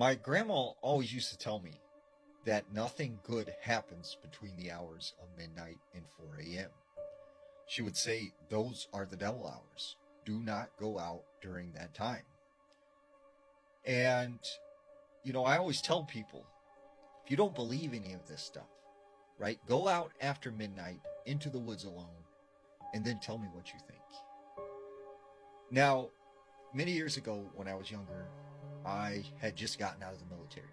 My grandma always used to tell me that nothing good happens between the hours of midnight and 4 a.m. She would say those are the devil hours. Do not go out during that time. And, I always tell people if you don't believe any of this stuff, right, go out after midnight into the woods alone and then tell me what you think. Now, many years ago when I was younger, I had just gotten out of the military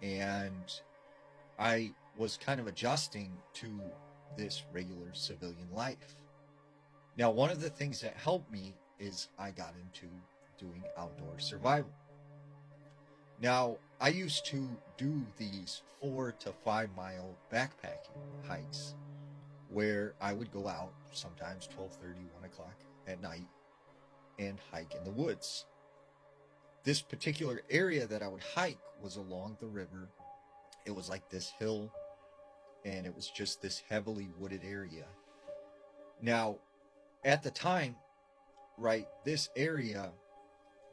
and I was kind of adjusting to this regular civilian life. Now, one of the things that helped me is I got into doing outdoor survival. Now, I used to do these 4 to 5 mile backpacking hikes where I would go out sometimes 12:30, 1 o'clock at night and hike in the woods. This particular area that I would hike was along the river. It was like this hill, and it was just this heavily wooded area. Now, at the time, right, this area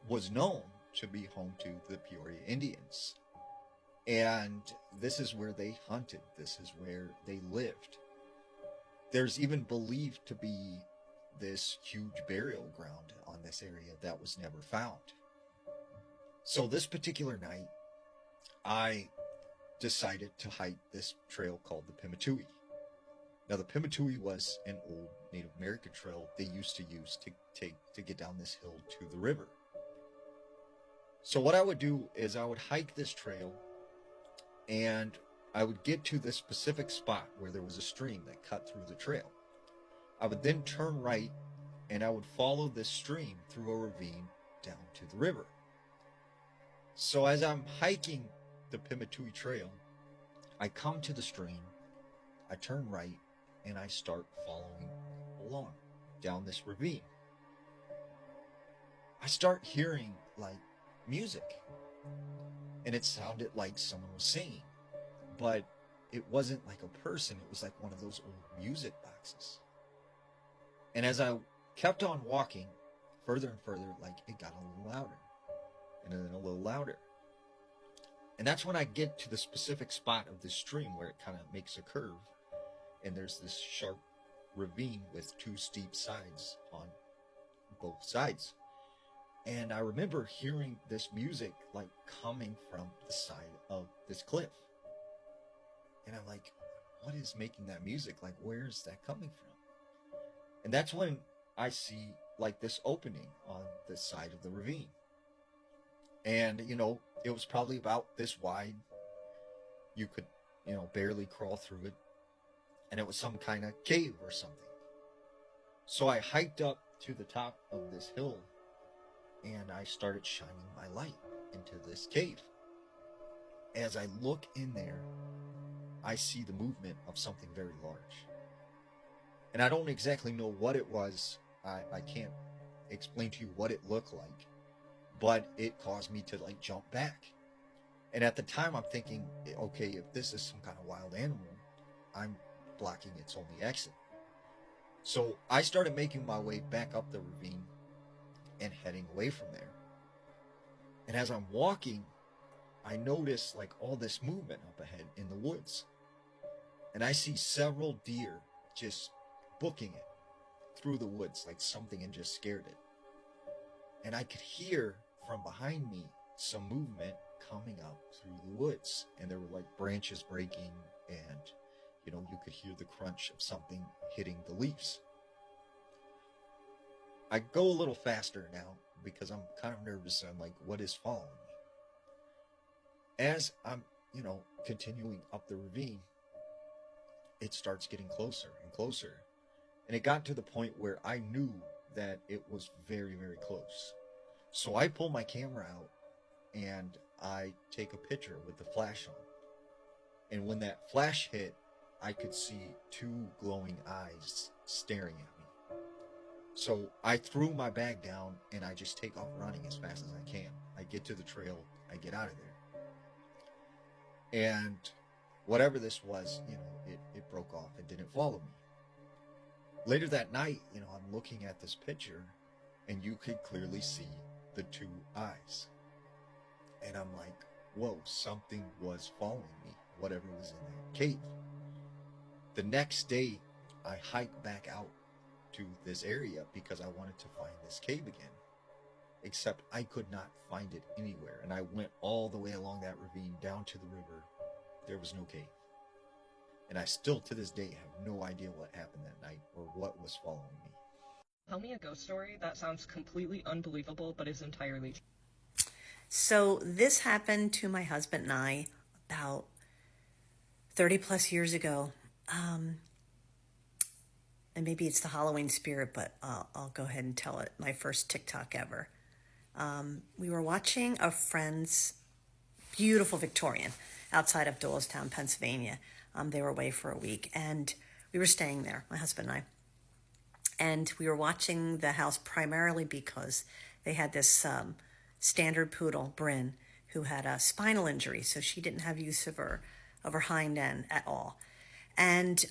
was known to be home to the Peoria Indians. And this is where they hunted, this is where they lived. There's even believed to be this huge burial ground on this area that was never found. So this particular night, I decided to hike this trail called the Pimatui. Now, the Pimatui was an old Native American trail they used to use to get down this hill to the river. So what I would do is I would hike this trail and I would get to this specific spot where there was a stream that cut through the trail. I would then turn right and I would follow this stream through a ravine down to the river. So as I'm hiking the Pimatui Trail, I come to the stream, I turn right, and I start following along down this ravine. I start hearing like music, and it sounded like someone was singing, but it wasn't like a person, it was like one of those old music boxes. And as I kept on walking further and further, like it got a little louder and then a little louder. And that's when I get to the specific spot of this stream where it kind of makes a curve and there's this sharp ravine with 2 steep sides on both sides. And I remember hearing this music like coming from the side of this cliff. And I'm like, what is making that music? Like, where is that coming from? And that's when I see like this opening on the side of the ravine. And, it was probably about this wide. You could, barely crawl through it. And it was some kind of cave or something. So I hiked up to the top of this hill and I started shining my light into this cave. As I look in there, I see the movement of something very large. And I don't exactly know what it was. I can't explain to you what it looked like, but it caused me to like jump back. And at the time I'm thinking, okay, if this is some kind of wild animal, I'm blocking its only exit. So I started making my way back up the ravine and heading away from there. And as I'm walking, I notice like all this movement up ahead in the woods. And I see several deer just booking it through the woods like something had just scared it. And I could hear from behind me some movement coming up through the woods. And there were like branches breaking and, you could hear the crunch of something hitting the leaves. I go a little faster now because I'm kind of nervous. I'm like, what is following me? As I'm, continuing up the ravine, it starts getting closer and closer. And it got to the point where I knew that it was very, very close. So I pull my camera out and I take a picture with the flash on. And when that flash hit, I could see 2 glowing eyes staring at me. So I threw my bag down and I just take off running as fast as I can. I get to the trail, I get out of there. And whatever this was, it broke off and didn't follow me. Later that night, I'm looking at this picture and you could clearly see the 2 eyes. And I'm like, whoa, something was following me, whatever was in that cave. The next day, I hiked back out to this area because I wanted to find this cave again. Except I could not find it anywhere. And I went all the way along that ravine down to the river. There was no cave. And I still, to this day, have no idea what happened that night or what was following me. Tell me a ghost story that sounds completely unbelievable but is entirely true. So this happened to my husband and I about 30 plus years ago. And maybe it's the Halloween spirit, but I'll go ahead and tell it. My first TikTok ever. We were watching a friend's beautiful Victorian outside of Doylestown, Pennsylvania. They were away for a week, and we were staying there, my husband and I. And we were watching the house primarily because they had this standard poodle, Bryn, who had a spinal injury, so she didn't have use of her hind end at all. And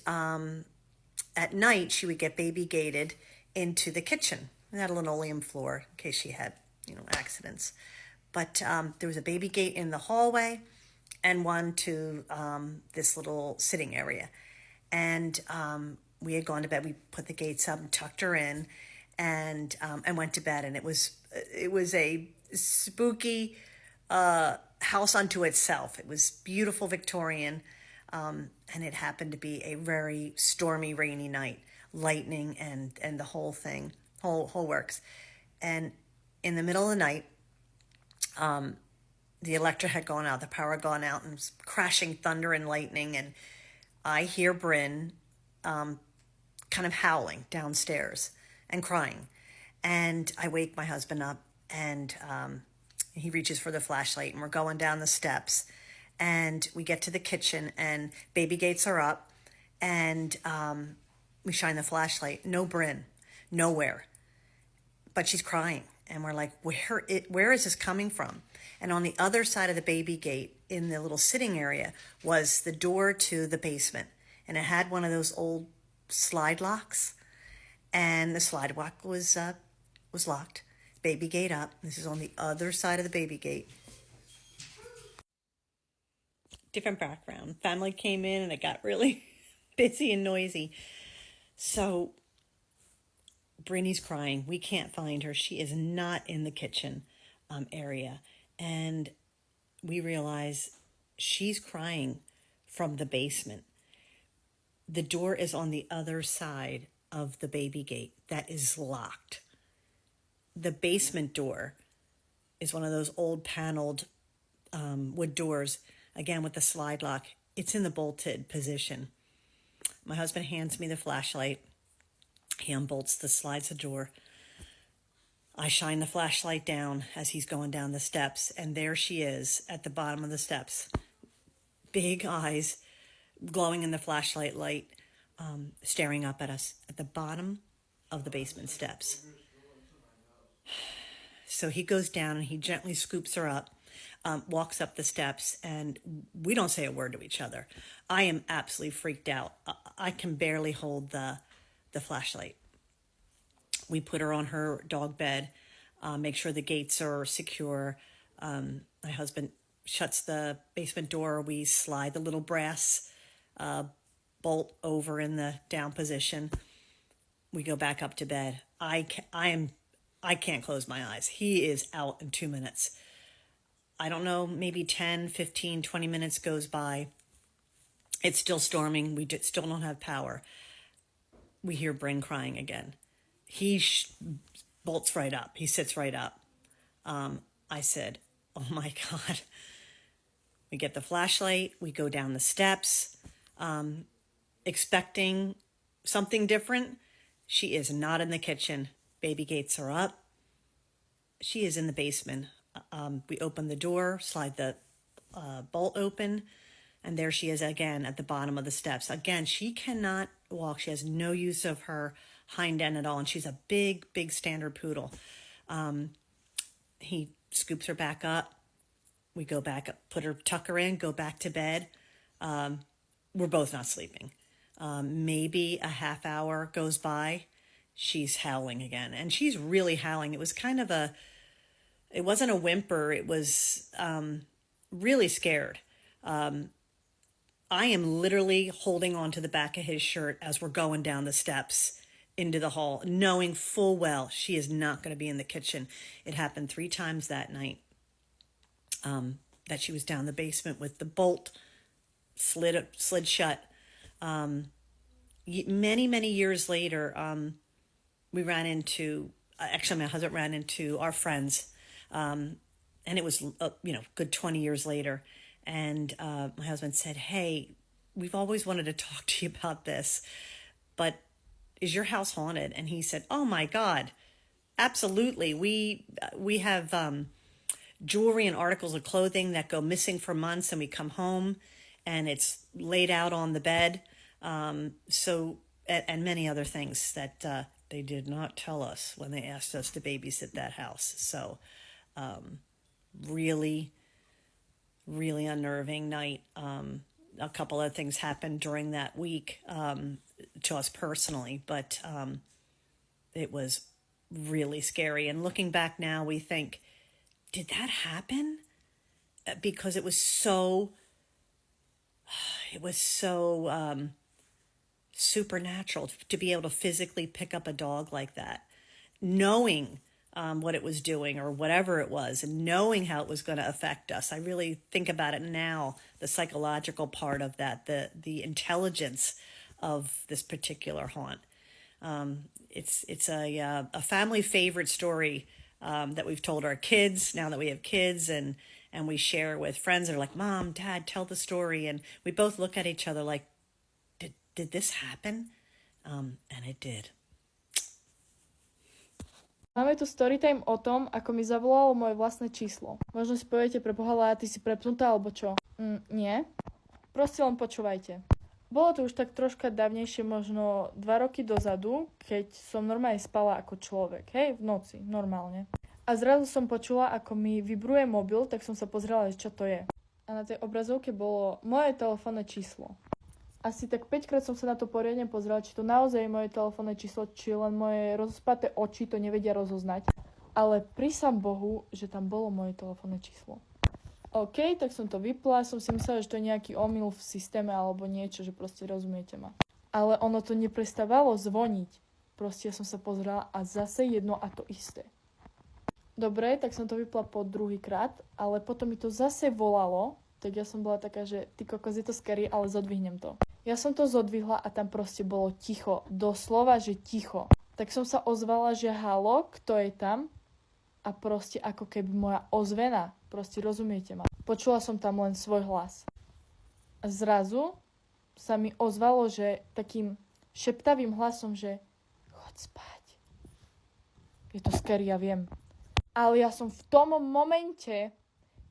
at night, she would get baby gated into the kitchen. We had a linoleum floor in case she had, accidents. But there was a baby gate in the hallway and one to this little sitting area. And we had gone to bed. We put the gates up and tucked her in, and went to bed. And it was a spooky house unto itself. It was beautiful Victorian, and it happened to be a very stormy, rainy night, lightning and the whole thing, whole works. And in the middle of the night, the electric had gone out, the power had gone out, and it was crashing thunder and lightning. And I hear Bryn kind of howling downstairs and crying. And I wake my husband up, and he reaches for the flashlight, and we're going down the steps. And we get to the kitchen, and baby gates are up, and we shine the flashlight. No Bryn, nowhere. But she's crying, and we're like, where is this coming from? And on the other side of the baby gate, in the little sitting area, was the door to the basement. And it had one of those old slide locks, and the slide lock was locked. Baby gate up. This is on the other side of the baby gate. Different background. Family came in, and it got really busy and noisy. So Brittany's crying. We can't find her. She is not in the kitchen area. And we realize she's crying from the basement. The door is on the other side of the baby gate that is locked. The basement door is one of those old paneled wood doors, again with the slide lock. It's in the bolted position. My husband hands me the flashlight. He unbolts slides the door. I shine the flashlight down as he's going down the steps, and there she is at the bottom of the steps. Big eyes glowing in the flashlight light, staring up at us at the bottom of the basement steps. So he goes down and he gently scoops her up, walks up the steps, and we don't say a word to each other. I am absolutely freaked out. I can barely hold the flashlight. We put her on her dog bed, make sure the gates are secure. My husband shuts the basement door. We slide the little brass bolt over in the down position. We go back up to bed. I can't close my eyes. He is out in 2 minutes. I don't know, maybe 10, 15, 20 minutes goes by. It's still storming. We still don't have power. We hear Bryn crying again. He bolts right up. He sits right up. I said, oh my God. We get the flashlight. We go down the steps, expecting something different. She is not in the kitchen. Baby gates are up. She is in the basement. We open the door, slide the bolt open, and there she is again at the bottom of the steps. Again, she cannot walk. She has no use of her hind end at all, and she's a big, big standard poodle. He scoops her back up. We go back up, tuck her in, go back to bed. We're both not sleeping. Maybe a half hour goes by. She's howling again, and she's really howling. It was kind of it wasn't a whimper. It was really scared. I am literally holding on to the back of his shirt as we're going down the steps into the hall, knowing full well she is not going to be in the kitchen. It happened 3 times that night, that she was down the basement with the bolt slid shut. Many years later, we ran into, actually my husband ran into our friends, and it was, good 20 years later. And my husband said, "Hey, we've always wanted to talk to you about this, but is your house haunted?" And he said, "Oh my God, absolutely. We have jewelry and articles of clothing that go missing for months, and we come home and it's laid out on the bed." And many other things that they did not tell us when they asked us to babysit that house. So really unnerving night. A couple of things happened during that week to us personally, but it was really scary. And looking back now, we think, did that happen? Because it was so supernatural to be able to physically pick up a dog like that, knowing what it was doing or whatever it was, and knowing how it was going to affect us. I really think about it now, the psychological part of that, the intelligence of this particular haunt. It's a family favorite story that we've told our kids now that we have kids, and we share with friends that are like, "Mom, Dad, tell the story." And we both look at each other like, did this happen? And it did. Máme tu storytime o tom, ako mi zavolalo moje vlastné číslo. Možno si poviete, preboha, Lája, ty si prepnutá, alebo čo? Nie. Proste len počúvajte. Bolo to už tak troška dávnejšie, možno 2 roky dozadu, keď som normálne spala ako človek, hej, v noci, normálne. A zrazu som počula, ako mi vibruje mobil, tak som sa pozrela, čo to je. A na tej obrazovke bolo moje telefónne číslo. Asi tak 5 krát som sa na to poriadne pozrela, či to naozaj je moje telefónne číslo, či len moje rozospaté oči to nevedia rozoznať. Ale prisám Bohu, že tam bolo moje telefónne číslo. OK, tak som to vypla, som si myslela, že to je nejaký omyl v systéme alebo niečo, že proste rozumiete ma. Ale ono to neprestávalo zvoniť. Proste ja som sa pozrela a zase jedno a to isté. Dobre, tak som to vypla po druhý krát, ale potom mi to zase volalo, tak ja som bola taká, že ty kokos, je to scary, ale zodvihnem to. Ja som to zodvihla a tam proste bolo ticho. Doslova, že ticho. Tak som sa ozvala, že halo, kto je tam? A proste ako keby moja ozvena. Proste rozumiete ma. Počula som tam len svoj hlas. A zrazu sa mi ozvalo, že takým šeptavým hlasom, že chod spať. Je to scary, ja viem. Ale ja som v tom momente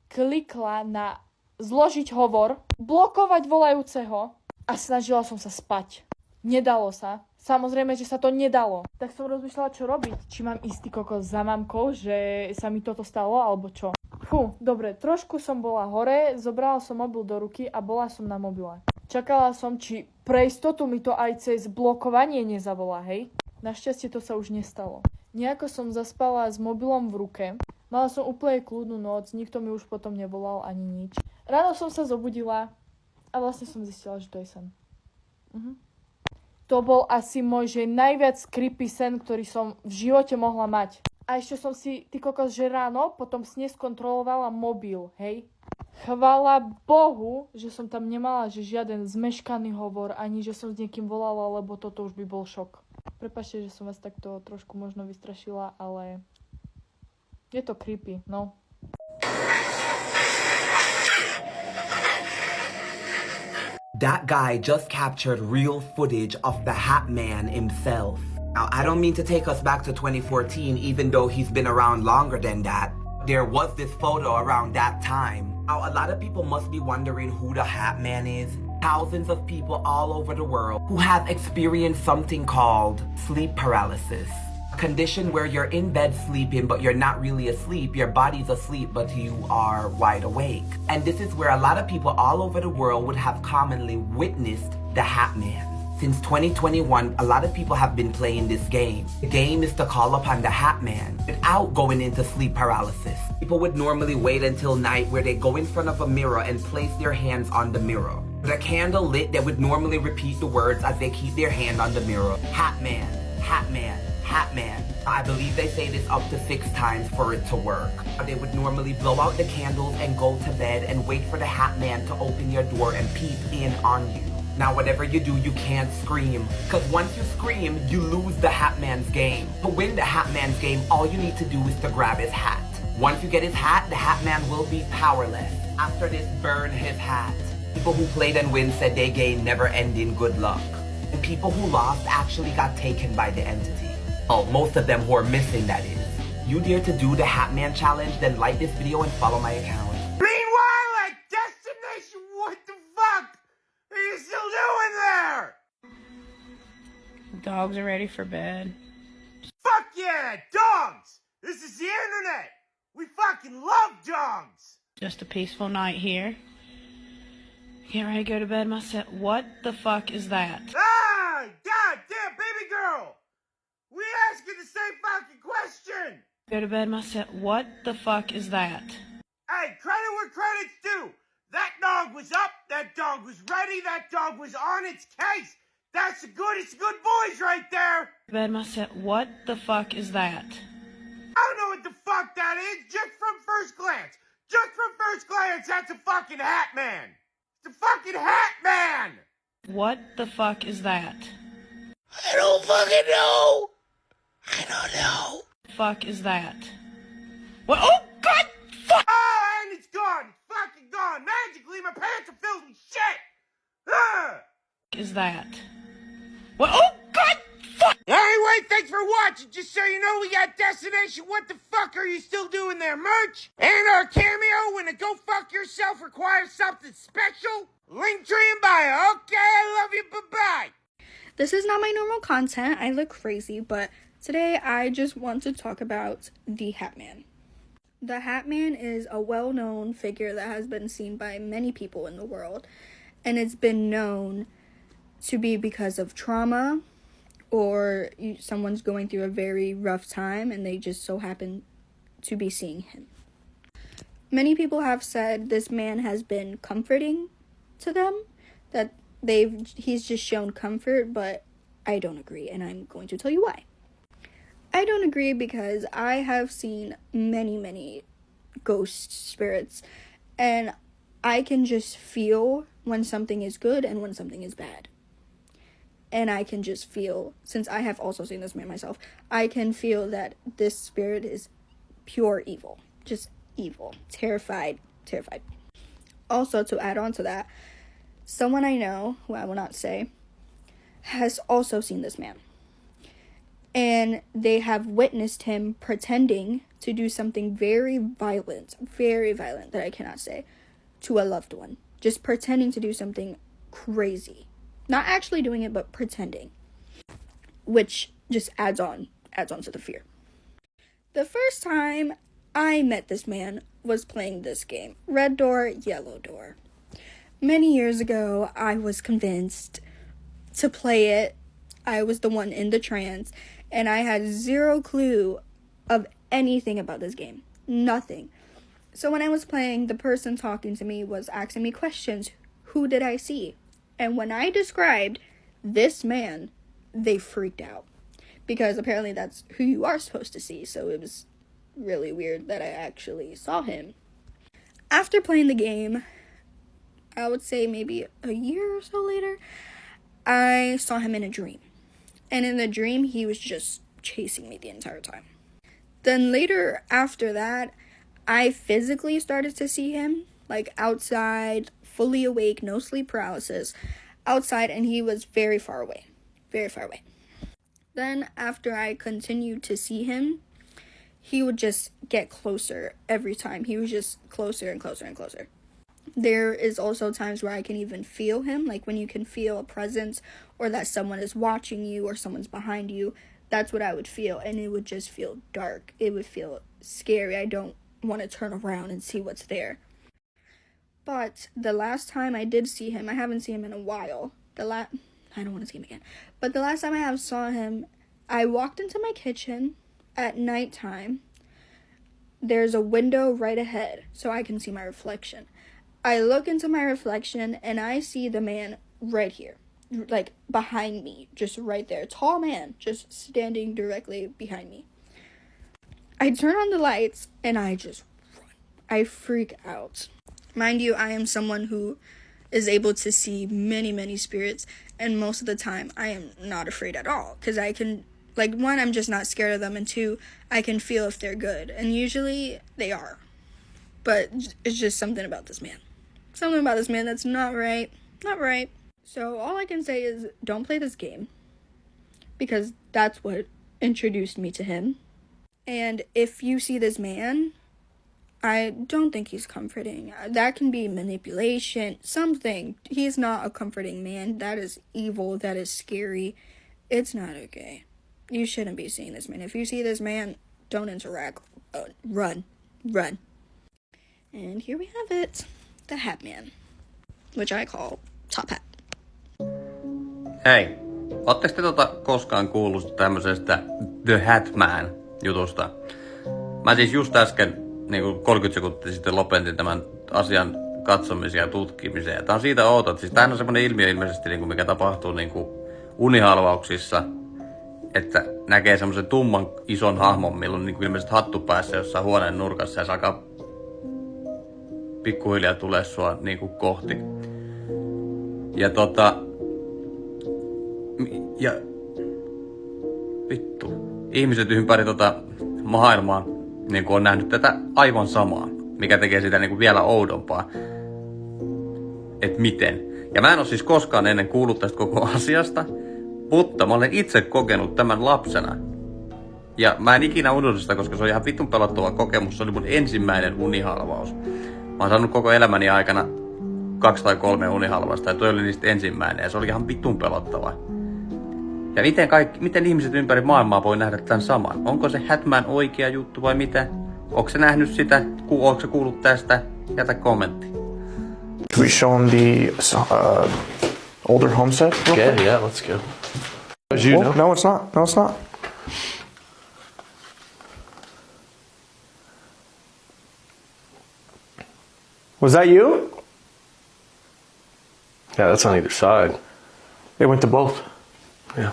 klikla na zložiť hovor, blokovať volajúceho a snažila som sa spať. Nedalo sa. Samozrejme, že sa to nedalo. Tak som rozmýšľala, čo robiť. Či mám ísť kokos za mamkou, že sa mi toto stalo, alebo čo. Dobre, trošku som bola hore, zobrala som mobil do ruky a bola som na mobile. Čakala som, či pre istotu mi to aj cez blokovanie nezavolá, hej. Našťastie to sa už nestalo. Nejako som zaspala s mobilom v ruke. Mala som úplne kľudnú noc, nikto mi už potom nevolal ani nič. Ráno som sa zobudila a vlastne som zistila, že to je sen. To bol asi môj najviac creepy sen, ktorý som v živote mohla mať. A ešte som si, ty kokos, že ráno potom skontrolovala mobil, hej. Chvála Bohu, že som tam nemala že žiaden zmeškaný hovor, ani že som s niekým volala, lebo toto už by bol šok. Prepáčte, že som vás takto trošku možno vystrašila, ale je to creepy, no. That guy just captured real footage of the Hat Man himself. Now, I don't mean to take us back to 2014, even though he's been around longer than that. There was this photo around that time. Now, a lot of people must be wondering who the Hat Man is. Thousands of people all over the world who have experienced something called sleep paralysis. A condition where you're in bed sleeping, but you're not really asleep. Your body's asleep, but you are wide awake. And this is where a lot of people all over the world would have commonly witnessed the Hat Man. Since 2021, a lot of people have been playing this game. The game is to call upon the Hat Man without going into sleep paralysis. People would normally wait until night where they go in front of a mirror and place their hands on the mirror. With a candle lit, they would normally repeat the words as they keep their hand on the mirror. Hat man, hat man, hat man. I believe they say this up to 6 times for it to work. They would normally blow out the candles and go to bed and wait for the hat man to open your door and peep in on you. Now whatever you do, you can't scream, cause once you scream, you lose the hat man's game. To win the hat man's game, all you need to do is to grab his hat. Once you get his hat, the hat man will be powerless. After this, burn his hat. People who played and win said they gained never-ending good luck. And people who lost actually got taken by the entity. Oh, most of them who are missing, that is. You dare to do the hat man challenge, then like this video and follow my account. Meanwhile, at Destination, what the fuck are you still doing there? Dogs are ready for bed. Fuck yeah, dogs! This is the internet! We fucking love dogs! Just a peaceful night here. Get ready to go to bed myself. What the fuck is that? Ah! God damn, baby girl! We asking the same fucking question! Go to bed myself. What the fuck is that? Hey, credit where credit's due! That dog was up, that dog was ready, that dog was on its case! That's the goodest good boys right there! Bed myself. What the fuck is that? I don't know what the fuck that is, just from first glance! Just from first glance, that's a fucking hat man! It's a fucking hat man! What the fuck is that? I don't fucking know! I don't know. Fuck is that? What? Oh god! Fuck! Oh, and it's gone! It's fucking gone! Magically, my pants are filled with shit! Ah! Is that? What? Oh god! Fuck! Anyway, thanks for watching. Just so you know, we got Destination What the Fuck Are You Still Doing There merch. And our cameo when a Go Fuck Yourself requires something special. Link tree in bio. Okay, I love you. Bye-bye. This is not my normal content. I look crazy, but today I just want to talk about the Hat Man. The Hat Man is a well-known figure that has been seen by many people in the world. And it's been known to be because of trauma, or someone's going through a very rough time and they just so happen to be seeing him. Many people have said this man has been comforting to them, that he's just shown comfort, but I don't agree, and I'm going to tell you why. I don't agree because I have seen many ghost spirits, and I can just feel when something is good and when something is bad. And I can just feel, since I have also seen this man myself, I can feel that this spirit is pure evil. Just evil. Terrified. Also, to add on to that, someone I know, who I will not say, has also seen this man. And they have witnessed him pretending to do something very violent that I cannot say, to a loved one. Just pretending to do something crazy. Not actually doing it, but pretending. Which just adds on to the fear. The first time I met this man was playing this game, Red Door, Yellow Door. Many years ago, I was convinced to play it. I was the one in the trance, and I had zero clue of anything about this game. Nothing. So when I was playing, the person talking to me was asking me questions. Who did I see? And when I described this man, they freaked out. Because apparently that's who you are supposed to see. So it was really weird that I actually saw him. After playing the game, I would say maybe a year or so later, I saw him in a dream. And in the dream, he was just chasing me the entire time. Then later, after that, I physically started to see him, like outside, fully awake, no sleep paralysis, outside, and he was very far away. Then, after I continued to see him, he would just get closer every time. He was just closer and closer and closer. There is also times where I can even feel him, like when you can feel a presence, or that someone is watching you, or someone's behind you. That's what I would feel, and it would just feel dark. It would feel scary. I don't want to turn around and see what's there. But the last time I did see him, I haven't seen him in a while. I don't want to see him again. But the last time I saw him, I walked into my kitchen at nighttime. there's a window right ahead so I can see my reflection. I look into my reflection and I see the man right here, like behind me, just right there. Tall man, just standing directly behind me. I turn on the lights and I just run. I freak out. Mind you, I am someone who is able to see many, many spirits, and most of the time I am not afraid at all, because I can, like, one, I'm just not scared of them, and two, I can feel if they're good, and usually they are. But it's just something about this man. Something about this man that's not right. Not right. So all I can say is don't play this game, because that's what introduced me to him. And if you see this man, I don't think he's comforting. That can be manipulation, something. He's not a comforting man. That is evil. That is scary. It's not okay. You shouldn't be seeing this man. If you see this man, don't interact. Run. Run. And here we have it. The Hat Man. Which I call Top Hat. Hei, ootteko te koskaan kuullut tämmöisestä The Hat Man jutusta? Mä siis just äsken, niin 30 sekuntia sitten lopetin tämän asian katsomisen ja tutkimisen. Ja tää on siitä outo, että siis tämähän on semmonen ilmiö ilmeisesti, niin kuin mikä tapahtuu niin kuin unihalvauksissa, että näkee semmoisen tumman ison hahmon, milloin on niin kuin ilmeisesti hattu päässä jossain huoneen nurkassa ja se alkaa pikkuhiljaa tulee sua niin kuin kohti. Ja vittu, ihmiset ympäri maailmaa niin on nähnyt tätä aivan samaa, mikä tekee sitä niin kuin vielä oudompaa. Et miten? Ja mä en ole siis koskaan ennen kuullut tästä koko asiasta, mutta mä olen itse kokenut tämän lapsena. Ja mä en ikinä unohda sitä, koska se on ihan vitun pelottava kokemus. Se oli mun ensimmäinen unihalvaus. Mä oon saanut koko elämäni aikana 2 tai 3 unihalvausta, ja toi oli niistä ensimmäinen, ja se oli ihan vitun pelottava. Ja miten ihmiset ympäri maailmaa voi nähdä tämän saman? Onko se Hatman oikea juttu vai mitä? Onko se nähnyt sitä? Onko se kuullut tästä? Jätä kommentti. Can we show him the older home set? Yeah, let's go. As you know. No, it's not. No, it's not. Was that you? Yeah, that's on either side. They went to both. Yeah.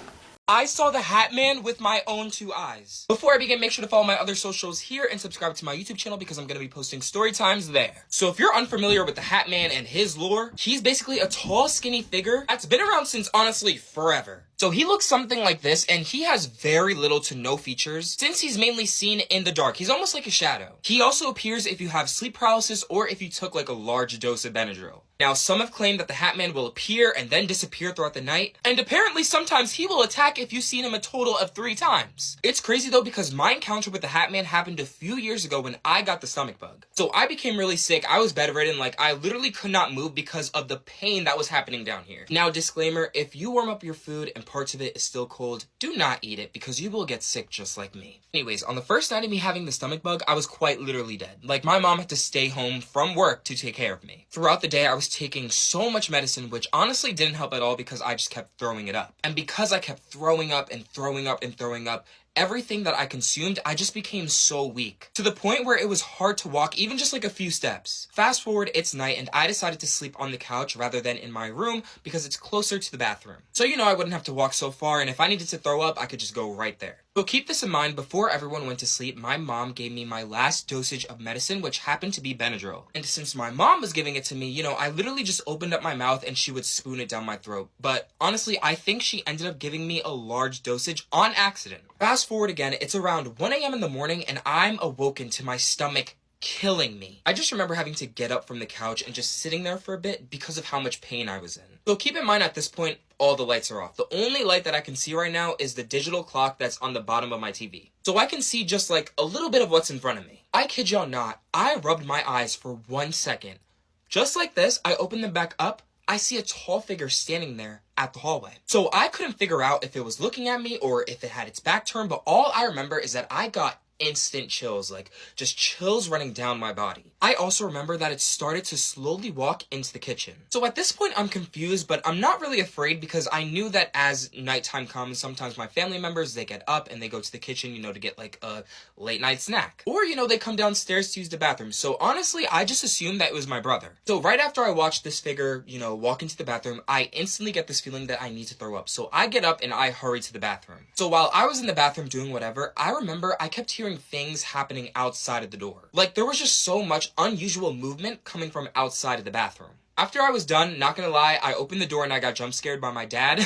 I saw the Hat Man with my own 2 eyes. Before I begin, make sure to follow my other socials here and subscribe to my YouTube channel because I'm going to be posting story times there. So if you're unfamiliar with the Hat Man and his lore, he's basically a tall, skinny figure that's been around since, honestly, forever. So he looks something like this, and he has very little to no features, since he's mainly seen in the dark. He's almost like a shadow. He also appears if you have sleep paralysis or if you took like a large dose of Benadryl. Now, some have claimed that the Hat Man will appear and then disappear throughout the night, and apparently sometimes he will attack if you've seen him a total of 3 times. It's crazy though, because my encounter with the Hat Man happened a few years ago when I got the stomach bug. So I became really sick, I was bedridden, like I literally could not move because of the pain that was happening down here. Now, disclaimer, if you warm up your food and parts of it is still cold, do not eat it because you will get sick just like me. Anyways, on the first night of me having the stomach bug, I was quite literally dead. Like, my mom had to stay home from work to take care of me. Throughout the day, I was taking so much medicine, which honestly didn't help at all because I just kept throwing it up. And because I kept throwing up and throwing up and throwing up, everything that I consumed, I just became so weak. To the point where it was hard to walk even just like a few steps. Fast forward, it's night, and I decided to sleep on the couch rather than in my room because it's closer to the bathroom. So, you know, I wouldn't have to walk so far, and if I needed to throw up, I could just go right there. So keep this in mind, before everyone went to sleep, my mom gave me my last dosage of medicine, which happened to be Benadryl. And since my mom was giving it to me, you know, I literally just opened up my mouth and she would spoon it down my throat. But honestly, I think she ended up giving me a large dosage on accident. Fast forward again, it's around 1 a.m. in the morning and I'm awoken to my stomach killing me. I just remember having to get up from the couch and just sitting there for a bit because of how much pain I was in. So keep in mind, at this point, all the lights are off. The only light that I can see right now is the digital clock that's on the bottom of my TV. So I can see just like a little bit of what's in front of me. I kid y'all not, I rubbed my eyes for 1 second. Just like this, I opened them back up. I see a tall figure standing there at the hallway. So I couldn't figure out if it was looking at me or if it had its back turned, but all I remember is that I got instant chills, like just chills running down my body. I also remember that it started to slowly walk into the kitchen. So at this point, I'm confused, but I'm not really afraid because I knew that as nighttime comes, sometimes my family members, they get up and they go to the kitchen, to get like a late night snack. Or, they come downstairs to use the bathroom. So honestly, I just assumed that it was my brother. So right after I watched this figure, walk into the bathroom, I instantly get this feeling that I need to throw up. So I get up and I hurry to the bathroom. So while I was in the bathroom doing whatever, I remember I kept hearing things happening outside of the door. Like there was just so much unusual movement coming from outside of the bathroom. After I was done, not gonna lie, I opened the door and I got jump scared by my dad.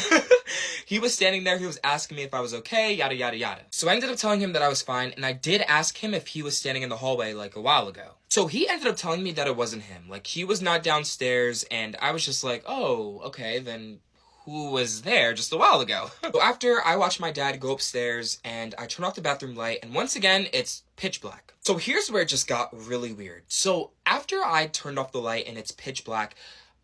He was standing there, he was asking me if I was okay, yada yada yada. So I ended up telling him that I was fine, and I did ask him if he was standing in the hallway like a while ago. So he ended up telling me that it wasn't him. Like he was not downstairs, and I was just like, oh, okay, then who was there just a while ago? So after I watched my dad go upstairs and I turned off the bathroom light, and once again, it's pitch black. So here's where it just got really weird. So after I turned off the light and it's pitch black,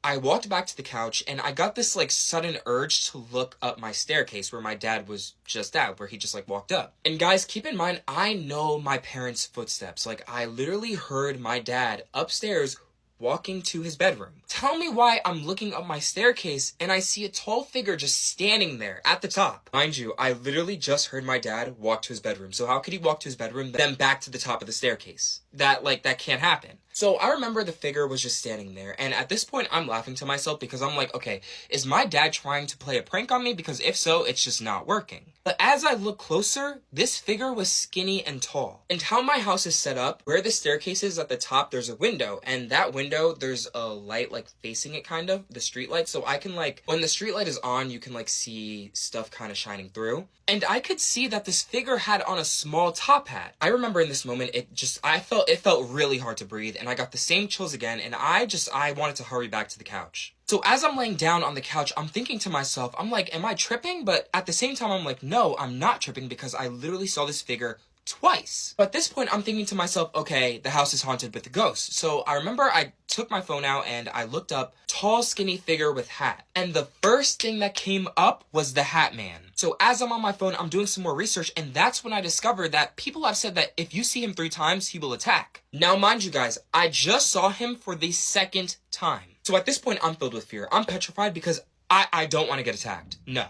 I walked back to the couch and I got this like sudden urge to look up my staircase where my dad was just at, where he just like walked up. And guys, keep in mind, I know my parents' footsteps. Like I literally heard my dad upstairs walking to his bedroom. Tell me why I'm looking up my staircase and I see a tall figure just standing there at the top. Mind you, I literally just heard my dad walk to his bedroom. So how could he walk to his bedroom, then back to the top of the staircase? That can't happen. So I remember the figure was just standing there, and at this point I'm laughing to myself because I'm like, okay, is my dad trying to play a prank on me? Because if so, it's just not working. But as I look closer, this figure was skinny and tall. And how my house is set up, where the staircase is at the top, there's a window, and that window, there's a light like facing it kind of, the street light, so I can when the street light is on, you can see stuff kind of shining through. And I could see that this figure had on a small top hat. I remember in this moment, it felt really hard to breathe, and I got the same chills again, and I wanted to hurry back to the couch. So as I'm laying down on the couch, I'm thinking to myself, I'm like, am I tripping? But at the same time, I'm like, no, I'm not tripping because I literally saw this figure twice. But at this point, I'm thinking to myself, okay, the house is haunted with a ghost. So I remember I took my phone out and I looked up tall, skinny figure with hat. And the first thing that came up was the Hat Man. So as I'm on my phone, I'm doing some more research, and that's when I discovered that people have said that if you see him 3 times, he will attack. Now, mind you guys, I just saw him for the 2nd time. So at this point, I'm filled with fear. I'm petrified because I don't want to get attacked. No.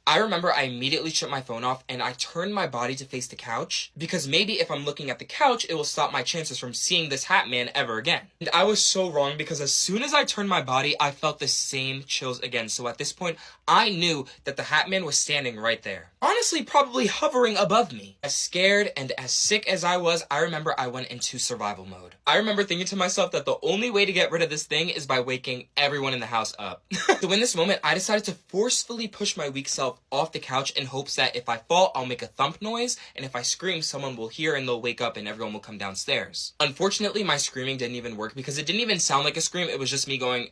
I remember I immediately shut my phone off and I turned my body to face the couch because maybe if I'm looking at the couch, it will stop my chances from seeing this Hat Man ever again. And I was so wrong because as soon as I turned my body, I felt the same chills again. So at this point, I knew that the Hat Man was standing right there. Honestly, probably hovering above me. As scared and as sick as I was, I remember I went into survival mode. I remember thinking to myself that the only way to get rid of this thing is by waking everyone in the house up. So in this moment, I decided to forcefully push my weak self off the couch in hopes that if I fall, I'll make a thump noise, and if I scream, someone will hear and they'll wake up and everyone will come downstairs. Unfortunately, my screaming didn't even work because it didn't even sound like a scream, it was just me going,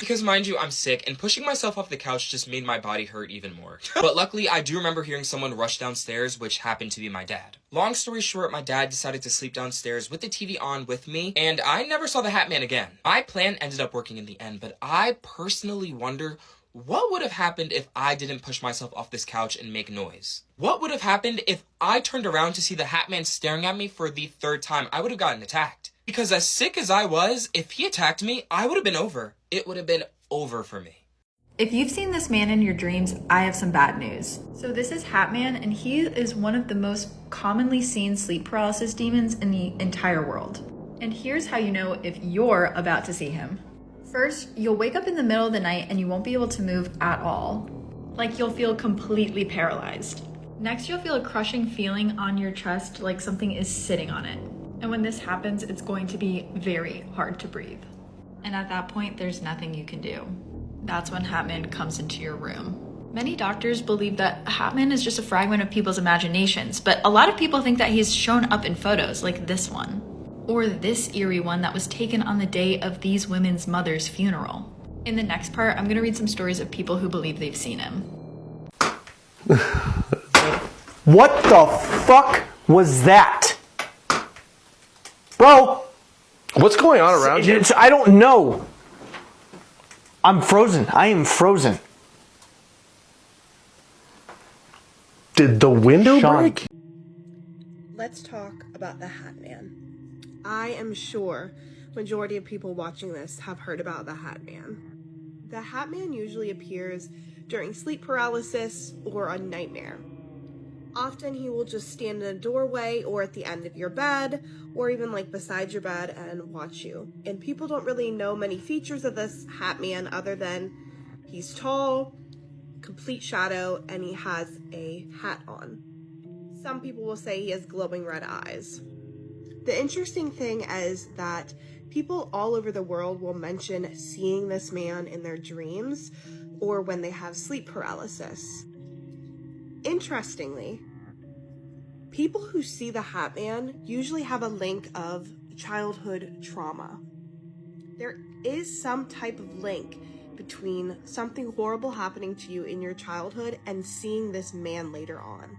Because mind you, I'm sick, and pushing myself off the couch just made my body hurt even more. But luckily, I do remember hearing someone rush downstairs, which happened to be my dad. Long story short, my dad decided to sleep downstairs with the TV on with me, and I never saw the Hat Man again. My plan ended up working in the end, but I personally wonder what would have happened if I didn't push myself off this couch and make noise? What would have happened if I turned around to see the Hat Man staring at me for the 3rd time? I would have gotten attacked. Because as sick as I was, if he attacked me, I would have been over. It would have been over for me. If you've seen this man in your dreams, I have some bad news. So this is Hat Man, and he is one of the most commonly seen sleep paralysis demons in the entire world. And here's how you know if you're about to see him. First, you'll wake up in the middle of the night and you won't be able to move at all. Like you'll feel completely paralyzed. Next, you'll feel a crushing feeling on your chest like something is sitting on it. And when this happens, it's going to be very hard to breathe. And at that point, there's nothing you can do. That's when Hat Man comes into your room. Many doctors believe that Hat Man is just a fragment of people's imaginations, but a lot of people think that he's shown up in photos like this one. Or this eerie one that was taken on the day of these women's mother's funeral. In the next part, I'm gonna read some stories of people who believe they've seen him. What the fuck was that? Bro! What's going on around you? I don't know. I'm frozen. I am frozen. Did the window Sean, break? let's talk about the Hat Man. I am sure majority of people watching this have heard about the Hat Man. The Hat Man usually appears during sleep paralysis or a nightmare. Often he will just stand in a doorway or at the end of your bed or even like beside your bed and watch you. And people don't really know many features of this Hat Man other than he's tall, complete shadow, and he has a hat on. Some people will say he has glowing red eyes. The interesting thing is that people all over the world will mention seeing this man in their dreams or when they have sleep paralysis. Interestingly, people who see the Hat Man usually have a link of childhood trauma. There is some type of link between something horrible happening to you in your childhood and seeing this man later on.